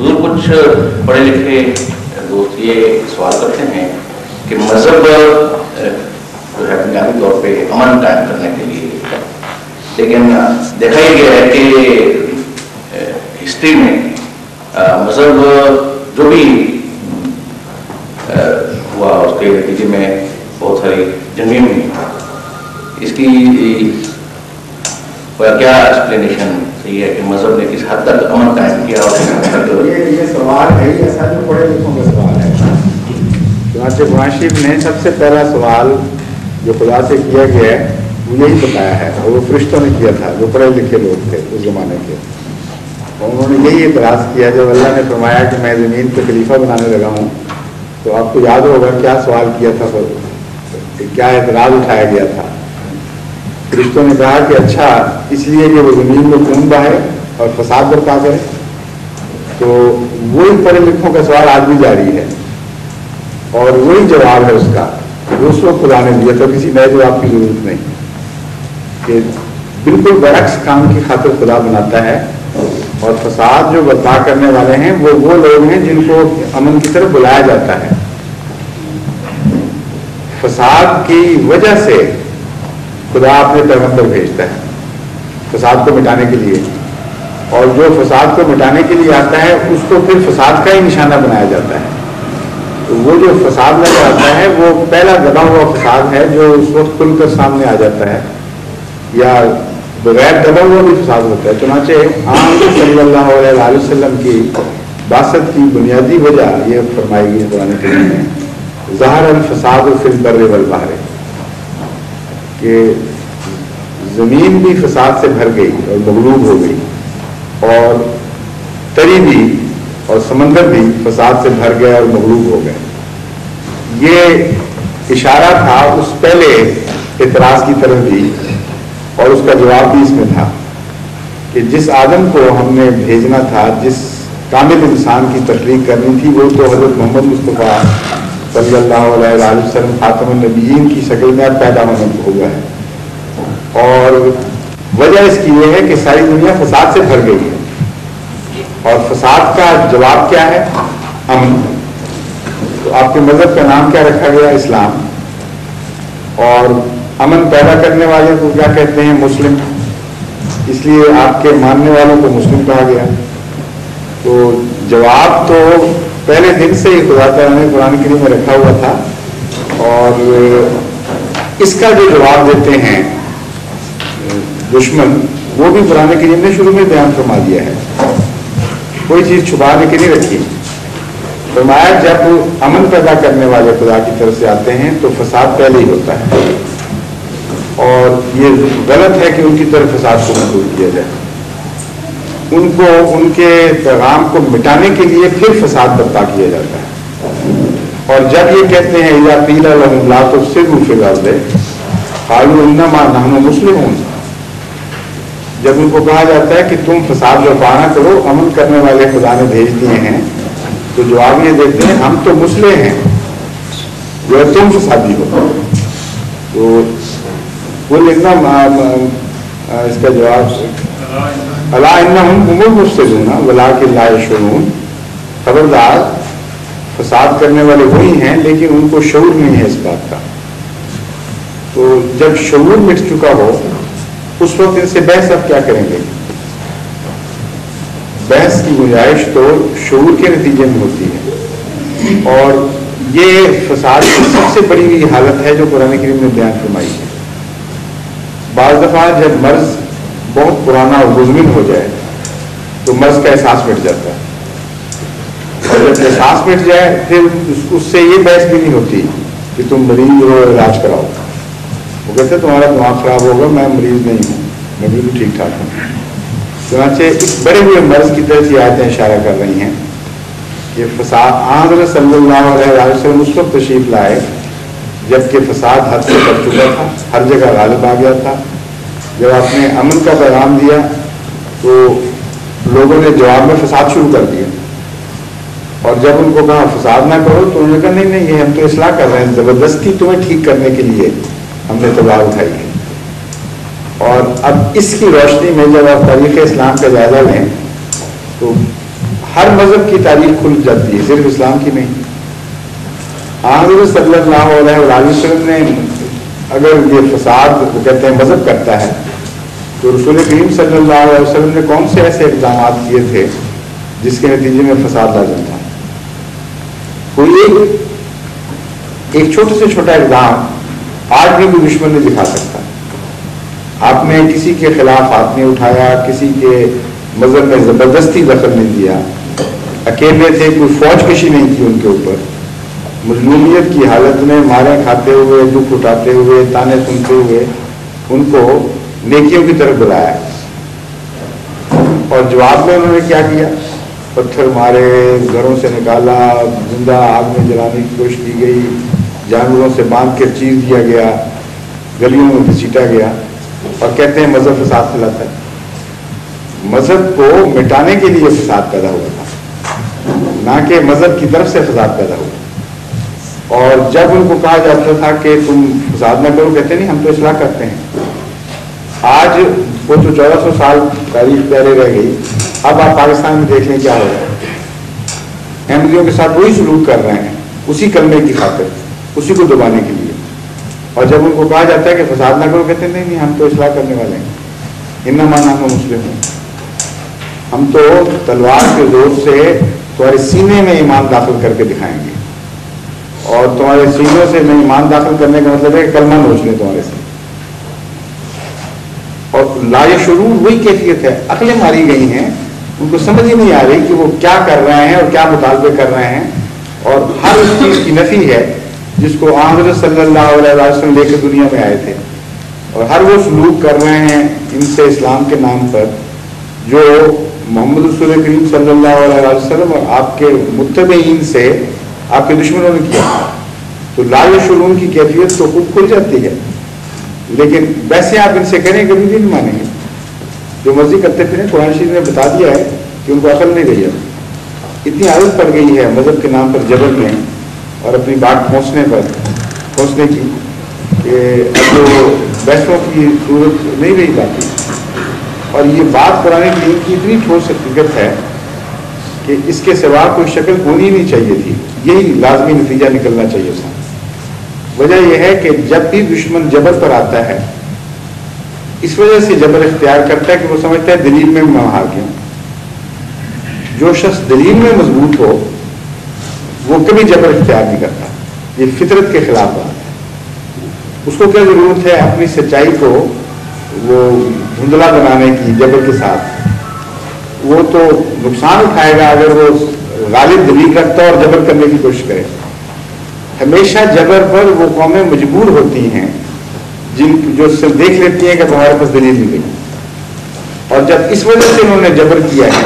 حضور کچھ پڑھے لکھے دوست یہ سوال کرتے ہیں کہ مذہب جو ہے بنیادی طور پہ امن قائم کرنے کے لیے، لیکن دیکھا یہ گیا ہے کہ ہسٹری میں مذہب جو بھی ہوا اس کے نتیجے میں بہت ساری جنگیں ہوئی. اس کی کیا ایکسپلینیشن صحیح ہے کہ مذہب نے کس حد تک امن قائم کیا؟ اور یہ سوال ہے ہی ایسا جو پڑھے لکھوں کا سوال ہے. چنانچہ قرآن شریف نے سب سے پہلا سوال جو خدا سے کیا گیا ہے وہ یہی بتایا ہے، اور وہ فرشتوں نے کیا تھا جو پڑھے لکھے لوگ تھے اس زمانے کے. انہوں نے یہی اعتراض کیا جب اللہ نے فرمایا کہ میں زمین پہ خلیفہ بنانے لگا ہوں، تو آپ کو یاد ہوگا کیا سوال کیا تھا، کیا اعتراض اٹھایا گیا تھا. فرشتوں نے کہا کہ اچھا اس لیے کہ وہ زمین میں خون بہائے اور فساد برپا کرے. تو وہی پڑھے لکھوں کا سوال آج بھی جاری ہے، اور وہی جواب ہے اس کا جو اس وقت خدا نے دیا تھا. کسی نئے جواب کی ضرورت نہیں، کہ بالکل برعکس کام کی خاطر خدا بناتا ہے. اور فساد جو برپا کرنے والے ہیں وہ لوگ ہیں جن کو امن کی طرف بلایا جاتا ہے. فساد کی وجہ سے خدا اپنے پیغمبر بھیجتا ہے فساد کو مٹانے کے لیے، اور جو فساد کو مٹانے کے لیے آتا ہے اس کو پھر فساد کا ہی نشانہ بنایا جاتا ہے. تو وہ جو فساد نظر آتا ہے وہ پہلا دبا ہوا فساد ہے جو اس وقت کھل کر سامنے آ جاتا ہے، یا بغیر دبا ہوا بھی فساد ہوتا ہے. چنانچہ عام صلی اللہ علیہ وسلم کی بعثت کی بنیادی وجہ یہ فرمائی گئی قرآن کریم میں، ظہر الفساد فی البر والبحر، کہ زمین بھی فساد سے بھر گئی اور مغلوب ہو گئی، اور تری بھی اور سمندر بھی فساد سے بھر گئے اور مغلوب ہو گئے. یہ اشارہ تھا اس پہلے اعتراض کی طرف بھی، اور اس کا جواب بھی اس میں تھا کہ جس آدم کو ہم نے بھیجنا تھا، جس کامل انسان کی تخلیق کرنی تھی، وہ تو حضرت محمد مصطفیٰ صلی اللہ علیہ وسلم خاتم النبیین کی شکل میں پیدا ہونے کو ہوا ہے. اور وجہ اس کی یہ ہے کہ ساری دنیا فساد سے بھر گئی ہے، اور فساد کا جواب کیا ہے؟ امن. تو آپ کے مذہب کا نام کیا رکھا گیا؟ اسلام. اور امن پیدا کرنے والے کو کیا کہتے ہیں؟ مسلم. اس لیے آپ کے ماننے والوں کو مسلم کہا گیا. تو جواب تو پہلے دن سے ہی خدا تعالیٰ نے قرآن کریم میں رکھا ہوا تھا، اور اس کا جو جواب دیتے ہیں دشمن، وہ بھی قرآن کریم نے شروع میں بیان فرما دیا ہے. کوئی چیز چھپانے کی نہیں رکھی. فرمایا جب امن پیدا کرنے والے خدا کی طرف سے آتے ہیں تو فساد پہلے ہی ہوتا ہے، اور یہ غلط ہے کہ ان کی طرف فساد کو منظور کیا جائے. ان کو ان کے پیغام کو مٹانے کے لیے پھر فساد برپا کیا جاتا ہے. اور جب یہ کہتے ہیں اذا قیل لهم لا تفسدوا فی الارض قالوا انما نحن مسلمون، جب ان کو کہا جاتا ہے کہ تم فساد برپا نہ کرو، امن کرنے والے خدا نے بھیج دیے ہیں، تو جواب یہ دیتے ہیں ہم تو مسلم ہیں، جو ہے تم فسادی ہو. تو وہ لکھنا اس کا جواب الا انہم هم المفسدون ولکن لا یشعرون، خبردار فساد کرنے والے وہی ہیں لیکن ان کو شعور نہیں ہے اس بات کا. تو جب شعور مٹ چکا ہو اس وقت ان سے بحث اب کیا کریں گے؟ بحث کی گنجائش تو شعور کے نتیجے میں ہوتی ہے. اور یہ فساد کی سب سے بڑی حالت ہے جو قرآن کریم نے بیان فرمائی ہے. بعض دفعہ جب مرض بہت پرانا اور مزمن ہو جائے تو مرض کا احساس مٹ جاتا ہے، اور جب احساس مٹ جائے پھر اس سے یہ بحث بھی نہیں ہوتی کہ تم مریض ہو علاج کراؤ. وہ کہتے تمہارا دماغ خراب ہوگا، میں مریض نہیں ہوں، میں بالکل ٹھیک ٹھاک ہوں. چنانچہ اس بڑے ہوئے مرض کی طرف یہ آیتیں اشارہ کر رہی ہیں کہ فساد حضرت صلی اللہ علیہ وسلم اس وقت تشریف لائے جبکہ فساد حد سے بڑھ چکا تھا، ہر جگہ غالب آ گیا تھا. جب آپ نے امن کا پیغام دیا تو لوگوں نے جواب میں فساد شروع کر دیا، اور جب ان کو کہا فساد نہ کرو تو انہوں نے کہا نہیں یہ ہم تو اصلاح کر رہے ہیں، زبردستی تمہیں ٹھیک کرنے کے لیے ہم نے تلوار اٹھائی ہے. اور اب اس کی روشنی میں جب آپ تاریخ اسلام کا جائزہ لیں تو ہر مذہب کی تاریخ کھل جاتی ہے، صرف اسلام کی نہیں۔ حضرت صلی اللہ علیہ وسلم نے اگر یہ فساد وہ کہتے ہیں مذہب کرتا ہے تو رسول کریم صلی اللہ علیہ وسلم نے کون سے ایسے اقدامات کیے تھے جس کے نتیجے میں فساد لازم تھا؟ کوئی ایک چھوٹے سے چھوٹا اقدام آج بھی کوئی دشمن نہیں دکھا سکتا۔ آپ نے کسی کے خلاف ہاتھ نہیں اٹھایا، کسی کے مذہب میں زبردستی دخل نہیں دیا، اکیلے تھے، کوئی فوج کشی نہیں کی ان کے اوپر، مظلومیت کی حالت میں مارے کھاتے ہوئے، دکھ اٹھاتے ہوئے، تانے سنتے ہوئے ان کو نیکیوں کی طرف بلایا، اور جواب میں انہوں نے کیا کیا؟ پتھر مارے، گھروں سے نکالا، زندہ آگ میں جلانے کی کوشش کی گئی، جانوروں سے باندھ کے چیر دیا گیا، گلیوں میں گھسیٹا گیا، اور کہتے ہیں مذہب فساد پھیلاتا ہے۔ مذہب کو مٹانے کے لیے فساد پیدا ہوا تھا، نہ کہ مذہب کی طرف سے فساد پیدا ہوا۔ اور جب ان کو کہا جاتا تھا کہ تم فساد نہ کرو، کہتے نہیں ہم تو اصلاح کرتے ہیں۔ آج وہ تو 1400 سال تاریخ پہلے رہ گئی، اب آپ پاکستان میں دیکھ لیں کیا ہو رہا ہے۔ احمدیوں کے ساتھ وہی سلوک کر رہے ہیں، اسی کلمے کی خاطر، اسی کو دبانے کے لیے۔ اور جب ان کو کہا جاتا ہے کہ فساد نہ کرو، کہتے نہیں ہم تو اصلاح کرنے والے ہیں، انما نحن مسلمون، ہم تو تلوار کے زور سے تمہارے سینے میں ایمان داخل کر کے دکھائیں گے، اور تمہارے سینوں سے میں ایمان داخل کرنے کا مطلب ہے کہ کلمہ نوچ لیں تمہارے سے۔ اور لا شعور وہی کیفیت ہے، عقلیں ماری گئی ہیں، ان کو سمجھ ہی نہیں آ رہی کہ وہ کیا کر رہے ہیں اور کیا مطالبے کر رہے ہیں، اور ہر اس چیز کی نفی ہے جس کو حضرت صلی اللہ علیہ وسلم لے کے دنیا میں آئے تھے، اور ہر وہ سلوک کر رہے ہیں ان سے اسلام کے نام پر جو محمد رسول کریم صلی اللہ علیہ وسلم اور آپ کے متبعین سے آپ کے دشمنوں نے کیا۔ تو لا یشعرون کی کیفیت تو خوب کھل جاتی ہے، لیکن ویسے آپ ان سے کریں کبھی بھی نہیں مانیں گے، جو مرضی کرتے پھریں۔ قرآن شریف نے بتا دیا ہے کہ ان کو عقل نہیں رہی ہے، اتنی عادت پڑ گئی ہے مذہب کے نام پر جبر میں اور اپنی بات پہنچنے کی کہ اب جو بحثوں کی صورت نہیں رہی باقی۔ اور یہ بات قرآن کریم کی اتنی ٹھوس حقیقت ہے کہ اس کے سوا کوئی شکل ہونی نہیں چاہیے تھی، یہی لازمی نتیجہ نکلنا چاہیے تھا۔ وجہ یہ ہے کہ جب بھی دشمن جبر پر آتا ہے، اس وجہ سے جبر اختیار کرتا ہے کہ وہ سمجھتا ہے دلیل میں میں ہار گیا۔ جو شخص دلیل میں مضبوط ہو وہ کبھی جبر اختیار نہیں کرتا، یہ فطرت کے خلاف بات ہے۔ اس کو کیا ضرورت ہے اپنی سچائی کو وہ دھندلا بنانے کی جبر کے ساتھ؟ وہ تو نقصان اٹھائے گا اگر وہ غالب دلیل رکھتا اور جبر کرنے کی کوشش کرے۔ ہمیشہ جبر پر وہ قومیں مجبور ہوتی ہیں جو صرف دیکھ لیتی ہیں کہ تمہارے پاس دلیل نہیں گئی، اور جب اس وجہ سے انہوں نے جبر کیا ہے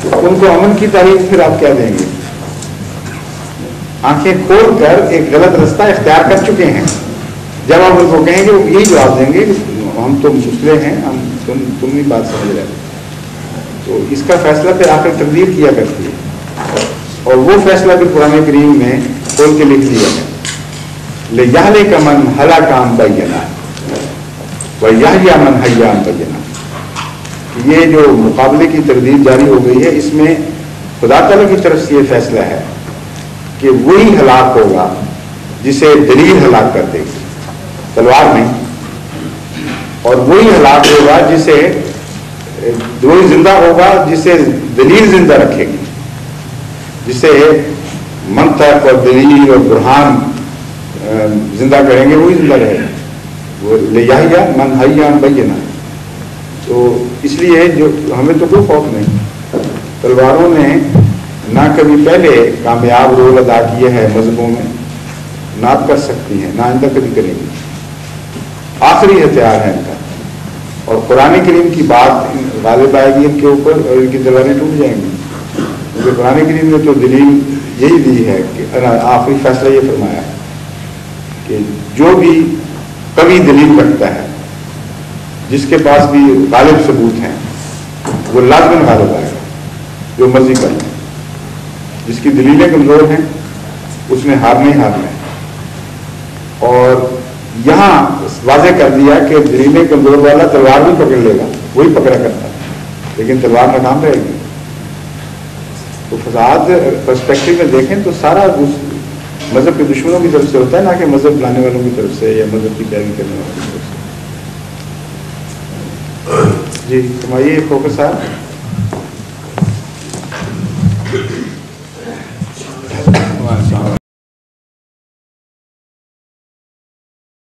تو ان کو امن کی تعریف پھر آپ کیا دیں گے؟ آنکھیں کھول کر ایک غلط رستہ اختیار کر چکے ہیں، جب آپ ان کو کہیں گے وہ یہی جواب دیں گے کہ ہم تو مسلے ہیں، تم نہیں بات سمجھ رہے۔ تو اس کا فیصلہ پھر آخر تقدیر کیا کرتی ہے، اور وہ فیصلہ بھی قرآن کریم میں کھول کے لکھ دیا ہے، لِيَهْلِكَ مَنْ هَلَكَ عَنْ بَيِّنَةٍ وَيَحْيَىٰ مَنْ حَيَّ عَنْ بَيِّنَةٍ۔ یہ جو مقابلے کی تردید جاری ہو گئی ہے، اس میں خدا تعالیٰ کی طرف سے یہ فیصلہ ہے کہ وہی ہلاک ہوگا جسے دلیل ہلاک کر دے گی، تلوار نہیں، اور وہی ہلاک ہوگا جسے وہی زندہ ہوگا جسے دلیل زندہ رکھے گی، جسے منطق اور دلیل اور برہان زندہ کریں گے وہی زندہ رہے گا۔ وہ لِيَحْيَىٰ مَنْ حَيَّ عَنْ بَيِّنَةٍ۔ تو اس لیے جو ہمیں تو کوئی خوف نہیں، تلواروں نے نہ کبھی پہلے کامیاب رول ادا کیا ہے مذہبوں میں، نہ آپ کر سکتی ہیں، نہ آئندہ کبھی کریں گی، آخری ہتھیار ہے ان کا۔ اور قرآن کریم کی بات غالب آئے گی ان کے اوپر اور ان کی تلواریں ٹوٹ جائیں گی، کیونکہ قرآن کریم نے تو دلیل یہی دی ہے کہ آخری فیصلہ یہ فرمایا ہے کہ جو بھی قوی دلیل رکھتا ہے، جس کے پاس بھی غالب ثبوت ہیں، وہ لازماً غالب آئے گا، جو مرضی کر لیں۔ جس کی دلیلیں کمزور ہیں اس نے ہارنا ہی ہارنا ہے۔ اور یہاں واضح کر دیا کہ دلیلیں کمزور والا تلوار بھی پکڑ لے گا، وہی پکڑا کرتا ہے، لیکن تلوار ناکام رہے گی۔ تو فساد پرسپیکٹو میں دیکھیں تو سارا مذہب کے دشمنوں کی طرف سے ہوتا ہے، نہ کہ مذہب لانے والوں کی طرف سے یا مذہب کی پیروی کرنے والوں کی طرف سے. جی فرمائیے فوکس صاحب.